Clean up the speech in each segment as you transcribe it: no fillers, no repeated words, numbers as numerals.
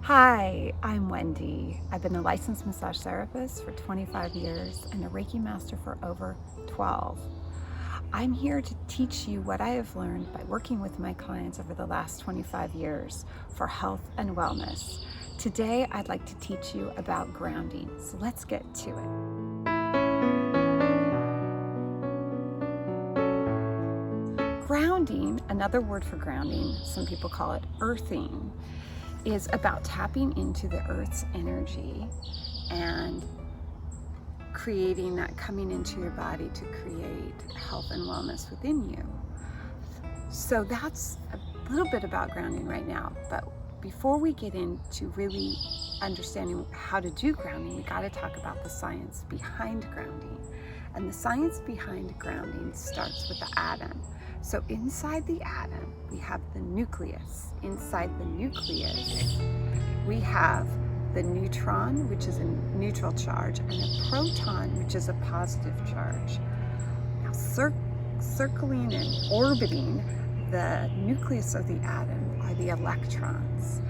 Hi, I'm Wendy. I've been a licensed massage therapist for 25 years and a Reiki master for over 12. I'm here to teach you what I have learned by working with my clients over the last 25 years for health and wellness. Today, I'd like to teach you about grounding, so let's get to it. Grounding, another word for grounding, some people call it earthing, is about tapping into the earth's energy and creating that coming into your body to create health and wellness within you. So that's a little bit about grounding right now, but before we get into really understanding how to do grounding, we got to talk about the science behind grounding. And the science behind grounding starts with the atom. So inside the atom, we have the nucleus. Inside the nucleus, we have the neutron, which is a neutral charge, and a proton, which is a positive charge. Now, circling and orbiting the nucleus of the atom are the electrons.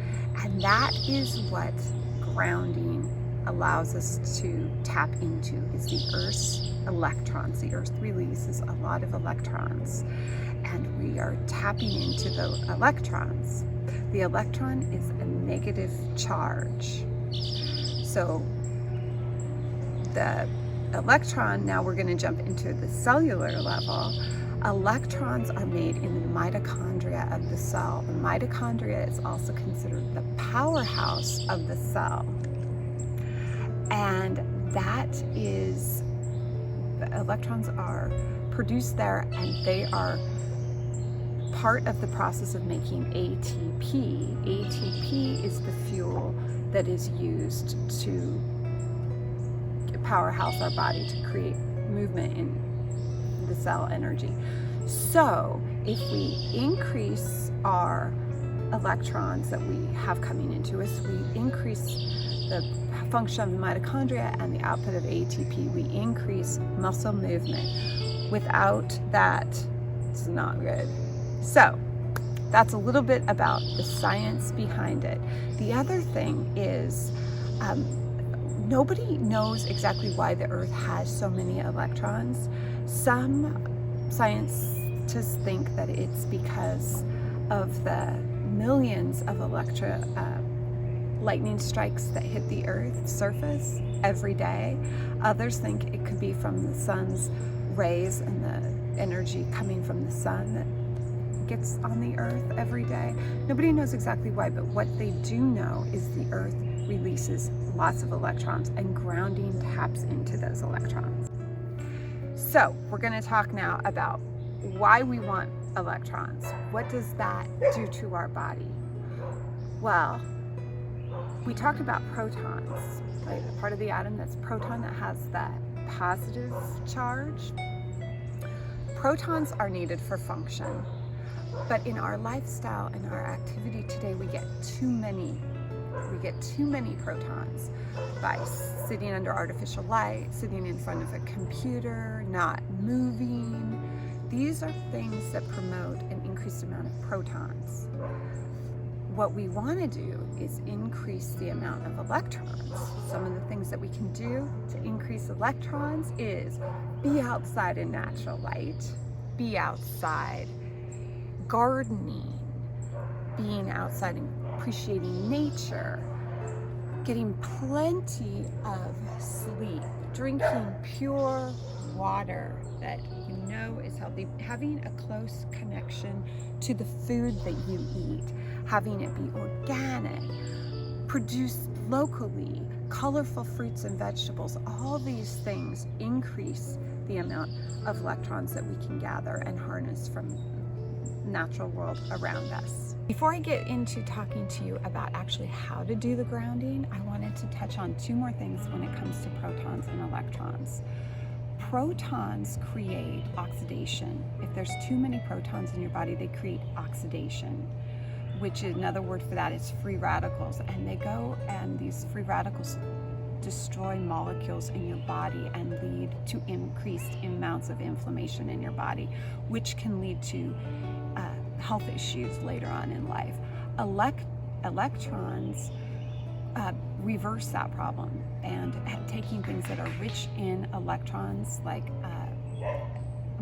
And that is what grounding allows us to tap into, is the Earth's electrons. The Earth releases a lot of electrons, and we are tapping into the electrons. The electron is a negative charge. So the electron, now we're going to jump into the cellular level. Electrons are made in the mitochondria of the cell. The mitochondria is also considered the powerhouse of the cell. And that is, the electrons are produced there, and they are part of the process of making ATP. ATP is the fuel that is used to powerhouse our body to create movement in the cell energy. So if we increase our electrons that we have coming into us, we increase the function of the mitochondria and the output of ATP, we increase muscle movement. Without that, it's not good. So that's a little bit about the science behind it. The other thing is nobody knows exactly why the Earth has so many electrons. Some scientists think that it's because of the millions of lightning strikes that hit the Earth's surface every day. Others think it could be from the sun's rays and the energy coming from the sun that gets on the Earth every day. Nobody knows exactly why, but what they do know is the Earth releases lots of electrons, and grounding taps into those electrons. So we're going to talk now about why we want electrons. What does that do to our body? Well, we talked about protons, right? The part of the atom that's proton that has that positive charge. Protons are needed for function, but in our lifestyle and our activity today, we get too many protons by sitting under artificial light, sitting in front of a computer, not moving. These are things that promote an increased amount of protons. What we want to do is increase the amount of electrons. Some of the things that we can do to increase electrons is be outside in natural light, be outside gardening, being outside and appreciating nature, getting plenty of sleep, drinking pure water that you know is healthy, having a close connection to the food that you eat, having it be organic, produced locally, colorful fruits and vegetables. All these things increase the amount of electrons that we can gather and harness from the natural world around us. Before I get into talking to you about actually how to do the grounding, I wanted to touch on two more things when it comes to protons and electrons. Protons create oxidation. If there's too many protons in your body, they create oxidation, which is another word for that is free radicals. And they go, and these free radicals destroy molecules in your body and lead to increased amounts of inflammation in your body, which can lead to health issues later on in life. Electrons reverse that problem, and taking things that are rich in electrons, like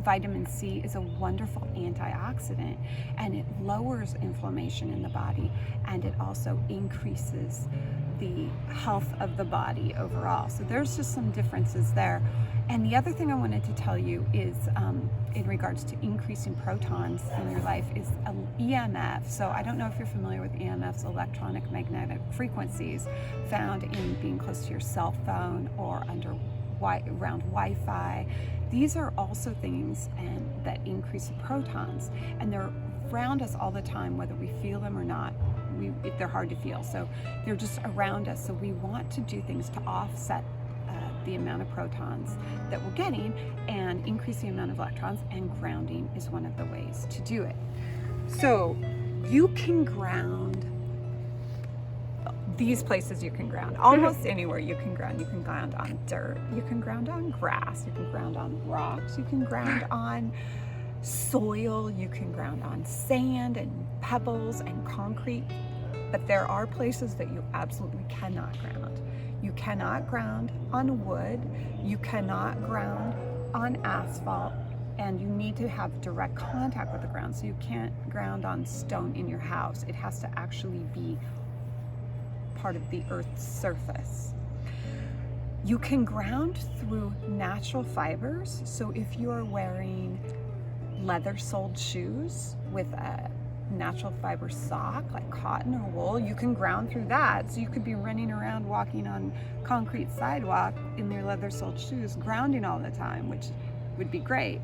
vitamin C is a wonderful antioxidant, and it lowers inflammation in the body, and it also increases the health of the body overall. So there's just some differences there. And the other thing I wanted to tell you is in regards to increasing protons in your life is EMF. So I don't know if you're familiar with EMFs, electronic magnetic frequencies, found in being close to your cell phone or around Wi-Fi. These are also things that increase protons, and they're around us all the time, whether we feel them or not. They're hard to feel, so they're just around us. So we want to do things to offset the amount of protons that we're getting and increase the amount of electrons, and grounding is one of the ways to do it. So you can ground these places. You can ground almost anywhere. You can ground on dirt, you can ground on grass, you can ground on rocks, you can ground on soil, you can ground on sand and pebbles and concrete. But there are places that you absolutely cannot ground. You cannot ground on wood, you cannot ground on asphalt, and you need to have direct contact with the ground. So you can't ground on stone in your house. It has to actually be part of the earth's surface. You can ground through natural fibers. So if you're wearing leather-soled shoes with a natural fiber sock like cotton or wool, you can ground through that. So you could be running around walking on concrete sidewalk in your leather-soled shoes, grounding all the time, which would be great.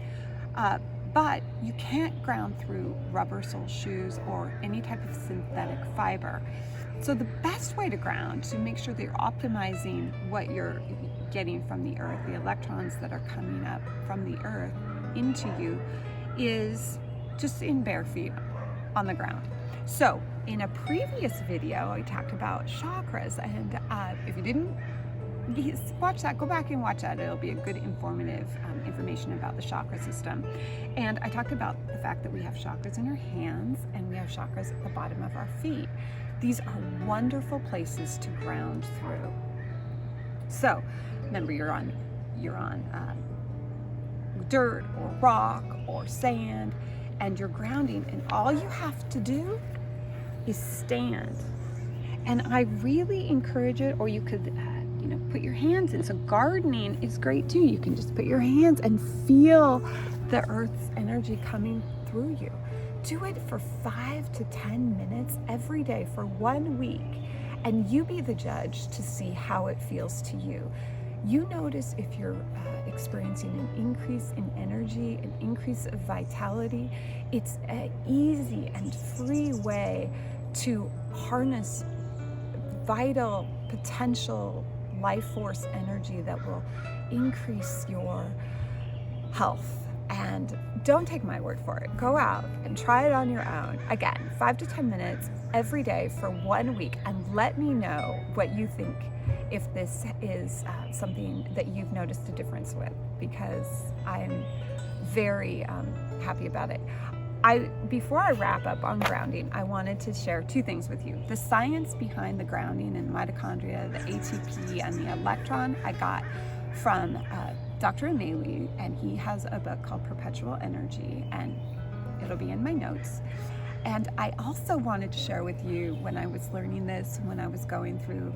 But you can't ground through rubber-soled shoes or any type of synthetic fiber. So the best way to ground, to make sure that you're optimizing what you're getting from the earth, the electrons that are coming up from the earth into you, is just in bare feet on the ground. So in a previous video, I talked about chakras, and if you didn't watch that, go back and watch that. It'll be a good informative information about the chakra system. And I talked about the fact that we have chakras in our hands and we have chakras at the bottom of our feet. These are wonderful places to ground through. So remember, you're on dirt or rock or sand, and you're grounding, and all you have to do is stand. And I really encourage it, or you could put your hands in. So gardening is great too. You can just put your hands and feel the earth's energy coming through you. Do it for 5 to 10 minutes every day for 1 week, and you be the judge to see how it feels to you. You notice if you're experiencing an increase in energy, an increase of vitality. It's an easy and free way to harness vital, potential life force energy that will increase your health. And don't take my word for it. Go out and try it on your own. Again, 5 to 10 minutes every day for 1 week, and let me know what you think, if this is something that you've noticed a difference with, because I'm very happy about it. Before I wrap up on grounding, I wanted to share 2 things with you. The science behind the grounding and mitochondria, the ATP and the electron, I got from Dr. Ramaley, and he has a book called Perpetual Energy, and it'll be in my notes. And I also wanted to share with you, when I was learning this, when I was going through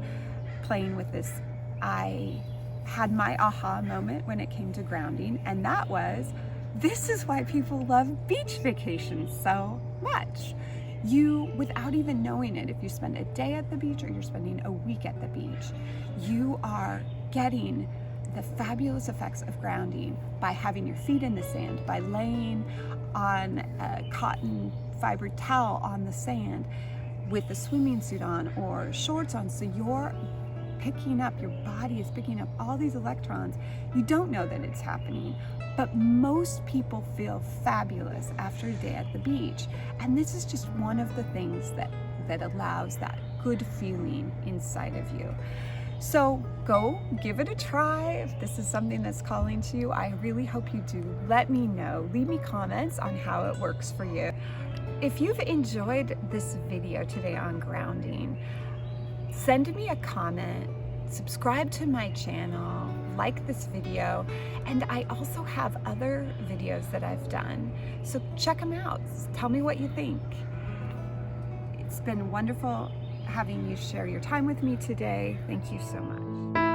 playing with this, I had my aha moment when it came to grounding, and that was, this is why people love beach vacations so much. You, without even knowing it, if you spend a day at the beach or you're spending a week at the beach, you are getting the fabulous effects of grounding by having your feet in the sand, by laying on a cotton fiber towel on the sand with a swimming suit on or shorts on. So you're picking up, your body is picking up all these electrons. You don't know that it's happening, but most people feel fabulous after a day at the beach. And this is just one of the things that allows that good feeling inside of you. So go give it a try. If this is something that's calling to you, I really hope you do. Let me know. Leave me comments on how it works for you. If you've enjoyed this video today on grounding, Send me a comment, subscribe to my channel, like this video, and I also have other videos that I've done, so check them out. Tell me what you think. It's been wonderful having you share your time with me today. Thank you so much.